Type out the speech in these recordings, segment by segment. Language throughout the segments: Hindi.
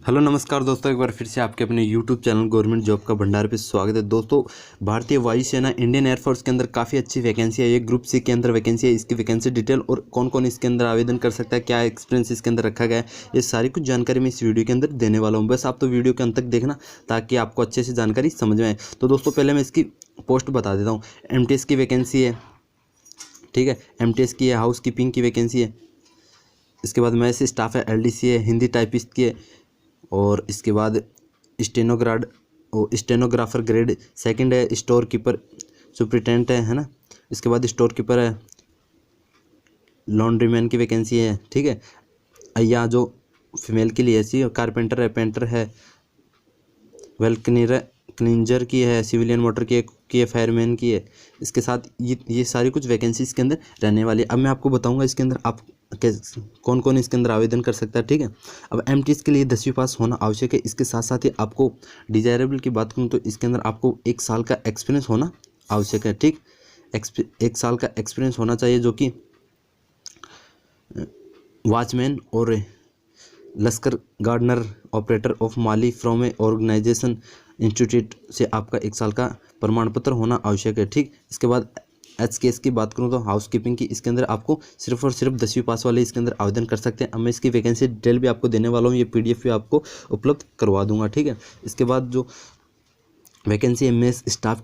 हेलो नमस्कार दोस्तों, एक बार फिर से आपके अपने यूट्यूब चैनल गवर्नमेंट जॉब का भंडार पे स्वागत है। दोस्तों, भारतीय वायुसेना इंडियन एयरफोर्स के अंदर काफ़ी अच्छी वैकेंसी है। ये ग्रुप सी के अंदर वैकेंसी है। इसकी वैकेंसी डिटेल और कौन कौन इसके अंदर आवेदन कर सकता है, क्या एक्सपीरियंस इसके अंदर रखा गया है, ये सारी कुछ जानकारी मैं इस वीडियो के अंदर देने वाला हूँ। बस आप तो वीडियो के अंत तक देखना ताकि आपको अच्छे से जानकारी समझ में आए। तो दोस्तों, पहले मैं इसकी पोस्ट बता देता हूँ। MTS की वैकेंसी है, ठीक है। MTS की है, हाउस कीपिंग की वैकेंसी है। इसके बाद मैथ स्टाफ है, LDC है, हिंदी टाइपिस्ट की है। और इसके बाद स्टेनोग्राफर ग्रेड सेकंड है, स्टोर कीपर सुपरिटेंडेंट है ना। इसके बाद स्टोर कीपर है, लॉन्ड्रीमैन की वैकेंसी है, ठीक है। या जो फीमेल के लिए ऐसी कारपेंटर है, पेंटर है, वेल क्लींजर की है, सिविलियन मोटर की है, फायरमैन की है। इसके साथ ये सारी कुछ वैकेंसी इसके अंदर रहने वाली है। अब मैं आपको बताऊंगा इसके अंदर आप कौन कौन इसके अंदर आवेदन कर सकता है, ठीक है। अब MTS के लिए 10वीं पास होना आवश्यक है। इसके साथ साथ ही आपको डिजायरेबल की बात करूँ तो इसके अंदर आपको 1 साल का एक्सपीरियंस होना आवश्यक है, ठीक। 1 साल का एक्सपीरियंस होना चाहिए, जो कि वॉचमैन और लश्कर गार्डनर ऑपरेटर ऑफ माली फ्रॉम ए ऑर्गेनाइजेशन इंस्टीट्यूट से आपका 1 साल का प्रमाण पत्र होना आवश्यक है, ठीक। इसके बाद HKS की बात करूं तो हाउस कीपिंग की, इसके अंदर आपको सिर्फ और सिर्फ 10वीं पास वाले इसके अंदर आवेदन कर सकते हैं। अब मैं इसकी वैकेंसी डिटेल भी आपको देने वाला हूं, ये PDF भी आपको उपलब्ध करवा दूंगा, ठीक है। इसके बाद जो वैकेंसी है मेस स्टाफ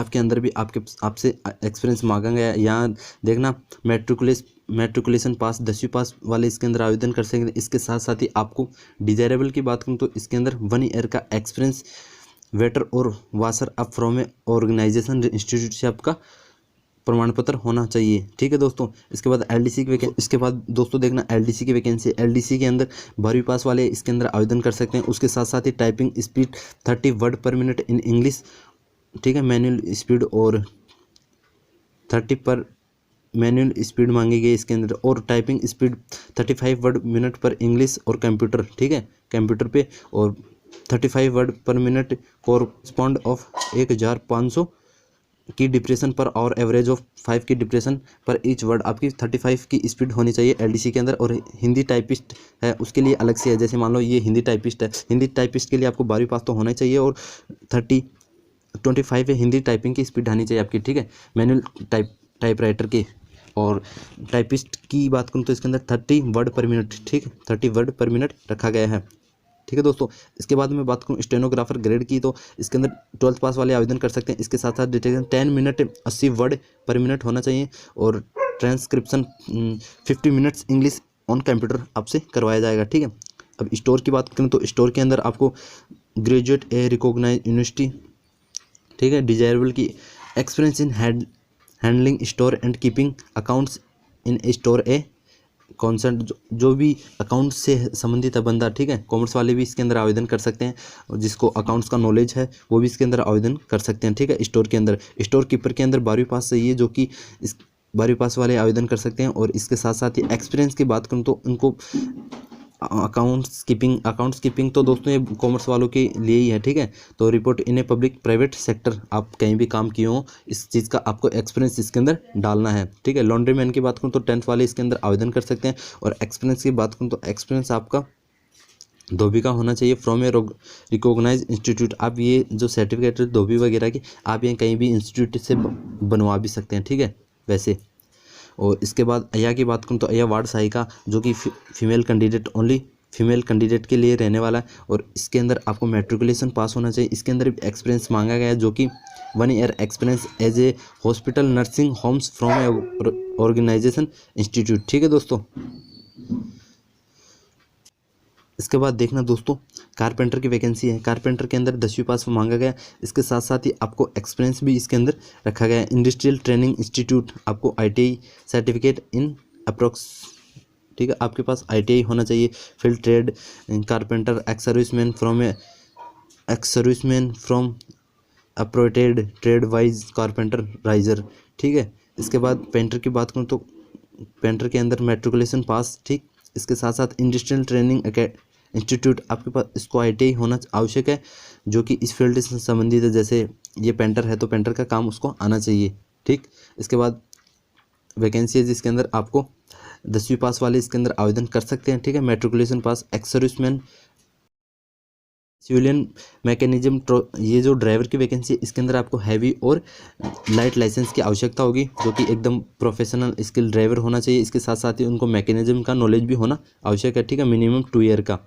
के अंदर भी आपसे एक्सपीरियंस मांगा गया है। यहाँ देखना, मैट्रिकुलेशन पास 10वीं पास वाले इसके अंदर आवेदन कर सकेंगे। इसके साथ साथ ही आपको डिजायरेबल की बात करूँ तो इसके अंदर 1 ईयर का एक्सपीरियंस वेटर और washer up from a organisation institute से आपका प्रमाण पत्र होना चाहिए, ठीक है दोस्तों। इसके बाद LDC की वैकेंसी, इसके बाद दोस्तों देखना LDC की वैकेंसी। LDC के अंदर 12वीं पास वाले इसके अंदर आवेदन कर सकते हैं। उसके साथ साथ ही typing speed 30 word per minute in English, ठीक है। मैनुअल स्पीड और 30 पर मैनुअल स्पीड मांगी गई इसके अंदर, और टाइपिंग स्पीड 35 वर्ड मिनट पर इंग्लिश और कंप्यूटर, ठीक है, कंप्यूटर पे। और 35 word per minute correspond of 1500 की डिप्रेशन पर और एवरेज ऑफ 5 की डिप्रेशन पर ईच वर्ड आपकी 35 की स्पीड होनी चाहिए LDC के अंदर। और हिंदी टाइपिस्ट है उसके लिए अलग से है। जैसे मान लो ये हिंदी टाइपिस्ट है, हिंदी टाइपिस्ट के लिए आपको 12वीं पास तो होना ही चाहिए, और 25 हिंदी टाइपिंग की स्पीड आनी चाहिए आपकी, ठीक है। मैनुअल टाइपराइटर की और टाइपिस्ट की बात करूँ तो इसके अंदर 30 वर्ड पर मिनट, ठीक है, 30 वर्ड पर मिनट रखा गया है, ठीक है दोस्तों। इसके बाद मैं बात करूँ स्टेनोग्राफर ग्रेड की, तो इसके अंदर 12th पास वाले आवेदन कर सकते हैं। इसके साथ साथ detection 10 minute 80 word per minute होना चाहिए, और transcription 50 minutes English on computer आपसे करवाया जाएगा, ठीक है। अब स्टोर की बात करूँ तो स्टोर के अंदर आपको ग्रेजुएट ए रिकॉग्नाइज यूनिवर्सिटी, ठीक है, डिजायरेबल की experience in handling store and keeping accounts in store a consent, जो भी अकाउंट से संबंधित है बंदा, ठीक है। कॉमर्स वाले भी इसके अंदर आवेदन कर सकते हैं, और जिसको अकाउंट्स का नॉलेज है वो भी इसके अंदर आवेदन कर सकते हैं, ठीक है। स्टोर के अंदर स्टोर कीपर के अंदर 12वीं पास चाहिए, जो कि इस 12वीं पास वाले आवेदन कर सकते हैं। और इसके साथ साथ ही एक्सपीरियंस की बात करूँ तो उनको अकाउंट्स कीपिंग तो दोस्तों ये कॉमर्स वालों के लिए ही है, ठीक है। तो report in a public private sector, आप कहीं भी काम किए हो, इस चीज़ का आपको एक्सपीरियंस इसके अंदर डालना है, ठीक है। लॉन्ड्री मैन की बात करूँ तो 10th वाले इसके अंदर आवेदन कर सकते हैं। और एक्सपीरियंस की बात करूँ तो एक्सपीरियंस आपका धोबी का होना चाहिए फ्रॉम ए रिकॉग्नाइज इंस्टीट्यूट। आप ये जो सर्टिफिकेट धोबी वगैरह की आप ये कहीं भी इंस्टीट्यूट से बनवा भी सकते हैं, ठीक है, वैसे। और इसके बाद अया की बात करूँ तो अया वार्ड सहायिका, जो कि female candidate only female candidate के लिए रहने वाला है। और इसके अंदर आपको मैट्रिकुलेशन पास होना चाहिए। इसके अंदर एक्सपीरियंस मांगा गया है, जो कि 1 year experience as a hospital nursing homes from a organisation institute, ठीक है दोस्तों। इसके बाद देखना दोस्तों, कारपेंटर की वैकेंसी है। कारपेंटर के अंदर 10वीं पास मांगा गया। इसके साथ साथ ही आपको एक्सपीरियंस भी इसके अंदर रखा गया है। इंडस्ट्रियल ट्रेनिंग इंस्टीट्यूट, आपको ITI सर्टिफिकेट इन अप्रोक्स, ठीक है, आपके पास ITI होना चाहिए। Field trade carpenter ex serviceman from approved trade wise carpenter riser, ठीक है। इसके बाद पेंटर की बात करूँ तो पेंटर के अंदर मैट्रिकुलेशन पास, ठीक। इसके साथ साथ इंडस्ट्रियल ट्रेनिंग इंस्टीट्यूट, आपके पास इसको ITI होना आवश्यक है, जो कि इस फील्ड से संबंधित है। जैसे ये पेंटर है तो पेंटर का काम उसको आना चाहिए, ठीक। इसके बाद वैकेंसी है जिसके अंदर आपको 10वीं पास वाले इसके अंदर आवेदन कर सकते हैं, ठीक है। मैट्रिकुलेशन पास एक्स सर्विसमैन सिविलियन मैकेनिज्म, ये जो ड्राइवर की वैकेंसी है इसके अंदर आपको हैवी और लाइट लाइसेंस की आवश्यकता होगी, जो कि एकदम प्रोफेशनल स्किल ड्राइवर होना चाहिए। इसके साथ साथ ही उनको मैकेनिज्म का नॉलेज भी होना आवश्यक है, ठीक है, मिनिमम 2 ईयर का।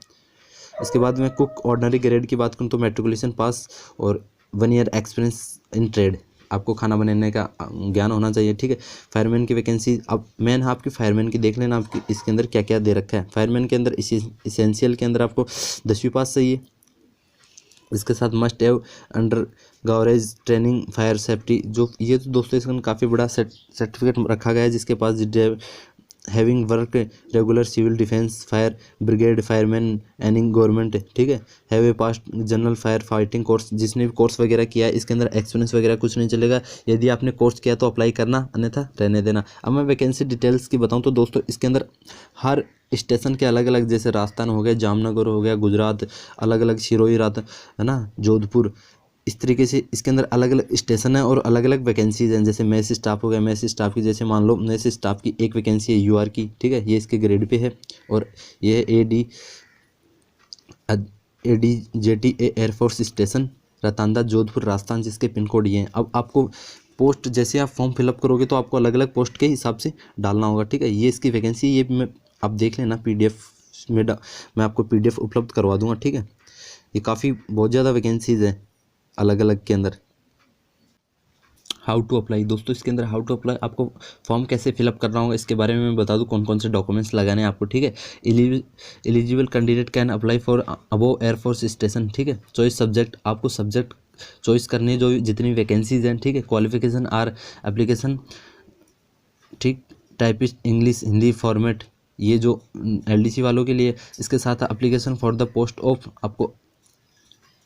इसके बाद में कुक ऑर्डिनरी ग्रेड की बात करूँ तो मैट्रिकुलेशन पास और 1 ईयर एक्सपीरियंस इन ट्रेड, आपको खाना बनाने का ज्ञान होना चाहिए, ठीक है। फायरमैन की वैकेंसी, अब मैन आपकी फायरमैन की देख लेना, आपकी इसके अंदर क्या क्या दे रखा है। फायरमैन के अंदर इसेंशियल के अंदर आपको 10वीं पास चाहिए। इसके साथ must have under coverage training fire safety, जो ये तो दोस्तों इसका काफ़ी बड़ा सर्टिफिकेट रखा गया है, जिसके पास having work regular civil defence fire brigade fireman any government, ठीक है, have a passed general fire fighting course, जिसने भी कोर्स वगैरह किया है। इसके अंदर एक्सपीरियंस वगैरह कुछ नहीं चलेगा, यदि आपने कोर्स किया तो अप्लाई करना, अन्यथा रहने देना। अब मैं वैकेंसी डिटेल्स की बताऊं तो दोस्तों इसके अंदर हर स्टेशन के अलग अलग, जैसे राजस्थान हो गया, जामनगर हो गया, गुजरात अलग अलग, सिरोही रात है ना, जोधपुर, इस तरीके से इसके अंदर अलग अलग स्टेशन है और अलग अलग वैकेंसीज हैं। जैसे मैस स्टाफ हो गया, मैस स्टाफ की जैसे मान लो मैस स्टाफ की एक वैकेंसी है यूआर की, ठीक है, ये इसके ग्रेड पे है, और ये है ADJT air force station Ratanada Jodhpur Rajasthan, जिसके पिन कोड ये हैं। अब आपको पोस्ट जैसे आप फॉर्म फिलअप करोगे तो आपको अलग अलग पोस्ट के हिसाब से डालना होगा, ठीक है। ये इसकी वैकेंसी, ये मैं आप देख लेना PDF में, मैं आपको PDF उपलब्ध करवा दूंगा, ठीक है। ये काफ़ी बहुत ज़्यादा वैकेंसीज हैं अलग अलग के अंदर। हाउ टू अप्लाई, दोस्तों इसके अंदर हाउ टू अप्लाई, आपको फॉर्म कैसे फिलअप करना होगा इसके बारे में मैं बता दूं, कौन कौन से डॉक्यूमेंट्स लगाने हैं आपको, ठीक है। Eligible candidate can apply for above air force station, ठीक है। चॉइस सब्जेक्ट, आपको सब्जेक्ट चॉइस करनी है, जो जितनी वैकेंसीज हैं, ठीक है। क्वालिफिकेशन आर एप्लीकेशन, ठीक, टाइपिस्ट इंग्लिश हिंदी फॉर्मेट, ये जो LDC वालों के लिए। इसके साथ application for the post of, आपको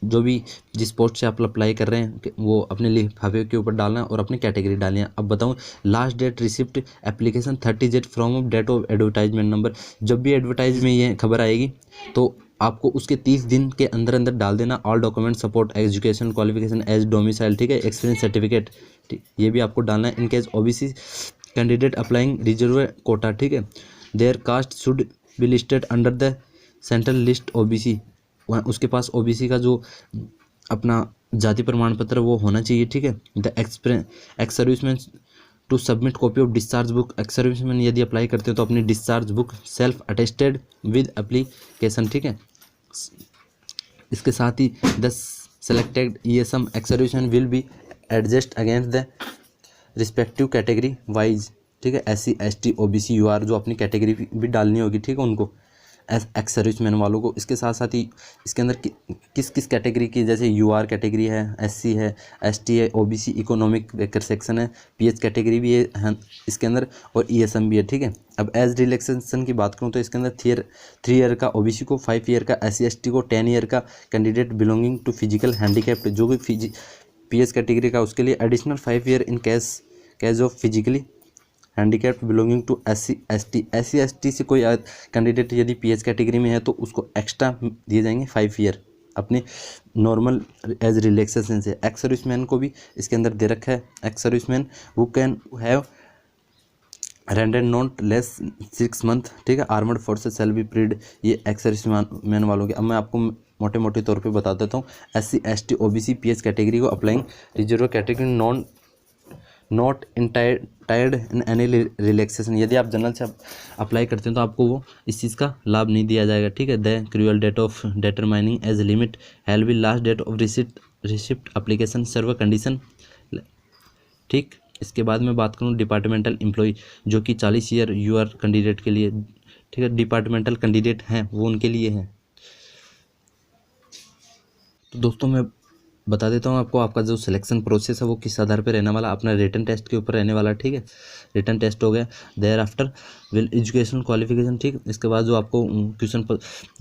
जो भी जिस पोस्ट से आप अप्लाई कर रहे हैं वो अपने लिफाफे के ऊपर डालना है और अपनी कैटेगरी डालनी है। अब बताऊं, last date receipt application 30 from date of advertisement number, जब भी एडवर्टाइज में ये खबर आएगी तो आपको उसके 30 दिन के अंदर अंदर डाल देना। All document support education qualification as domicile, ठीक है, एक्सपीरियंस सर्टिफिकेट, ठीक, ये भी आपको डालना है। In case OBC candidate applying reserve quota, ठीक है, their caste should be listed under the central list OBC, वहाँ उसके पास OBC का जो अपना जाति प्रमाण पत्र वो होना चाहिए, ठीक है। The ex serviceman to submit copy of discharge book, ex serviceman यदि अप्लाई करते हो तो अपनी discharge book self attested with application, ठीक है। इसके साथ ही the selected ESM ex serviceman will be adjust against the respective category wise, ठीक है, SC ST OBC UR, जो अपनी कैटेगरी भी डालनी होगी, ठीक है, उनको एक्स सर्विसमैन वालों को। इसके साथ साथ ही इसके अंदर किस किस कैटेगरी की, जैसे UR कैटेगरी है, SC है, ST है, OBC इकोनॉमिक वेकर सेक्शन है, PH कैटेगरी भी है इसके अंदर, और ESM भी है, ठीक है। अब एज रिलैक्सेशन की बात करूँ तो इसके अंदर 3 ईयर का OBC को, 5 ईयर का SC ST को, 10 ईयर का candidate belonging to physical handicapped, जो भी PH कैटेगरी का उसके लिए additional 5 year in case of physically handicapped belonging to SC ST से कोई कैंडिडेट यदि PH कैटेगरी में है तो उसको एक्स्ट्रा दिए जाएंगे 5 ईयर अपने नॉर्मल एज रिलैक्सेशन से। एक्स सर्विसमैन को भी इसके अंदर दे रखा है, ex serviceman who can have rendered not less 6 month, ठीक है, आर्मर्ड फोर्सेस सेल बी प्रीड, ये एक्स सर्विसमैन वालों के। अब मैं आपको मोटे मोटे तौर पे बता देता हूँ। SC ST OBC PH category को applying reserve category not entitled in any relaxation, यदि आप जनरल से अप्लाई करते हैं तो आपको वो इस चीज़ का लाभ नहीं दिया जाएगा, ठीक है। The crucial date of determining age limit shall be last date of receipt application serve condition, ठीक। इसके बाद मैं बात करूँ डिपार्टमेंटल एम्प्लॉय, जो कि 40 ईयर UR कैंडिडेट के लिए, ठीक है, डिपार्टमेंटल कैंडिडेट हैं वो उनके लिए है। तो दोस्तों मैं बता देता हूँ आपको, आपका जो सिलेक्शन प्रोसेस है वो किस आधार पे रहने वाला, अपना रिटन टेस्ट के ऊपर रहने वाला, ठीक है। रिटन टेस्ट हो गया, thereafter will educational qualification, ठीक। इसके बाद जो आपको क्वेश्चन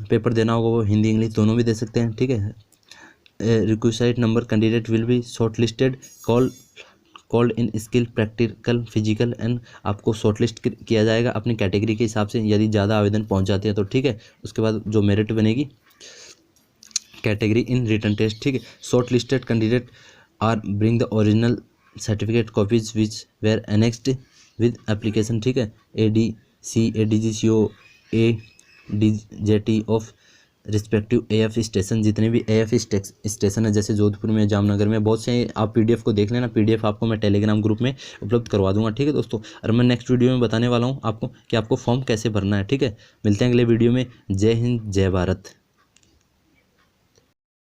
पेपर देना होगा वो हिंदी इंग्लिश दोनों भी दे सकते हैं, ठीक है। Requisite number candidate will be short listed called in skill practical physical and, आपको शॉर्टलिस्ट किया जाएगा अपनी कैटेगरी के हिसाब से, यदि ज़्यादा आवेदन पहुँच जाते हैं तो, ठीक है। उसके बाद जो मेरिट बनेगी कैटेगरी इन रिटन टेस्ट, ठीक है। Short listed candidate are bring the original certificate copies which were annexed with application, ठीक है। ADC ADGCO ADJT of respective AF station, जितने भी AF स्टेशन है जैसे जोधपुर में, जामनगर में, बहुत से आप PDF को देख लेना। PDF आपको मैं टेलीग्राम ग्रुप में उपलब्ध करवा दूंगा, ठीक है दोस्तों। और मैं नेक्स्ट वीडियो में बताने वाला हूँ आपको कि आपको फॉर्म कैसे भरना है, ठीक है। मिलते हैं अगले वीडियो में। जय हिंद, जय भारत।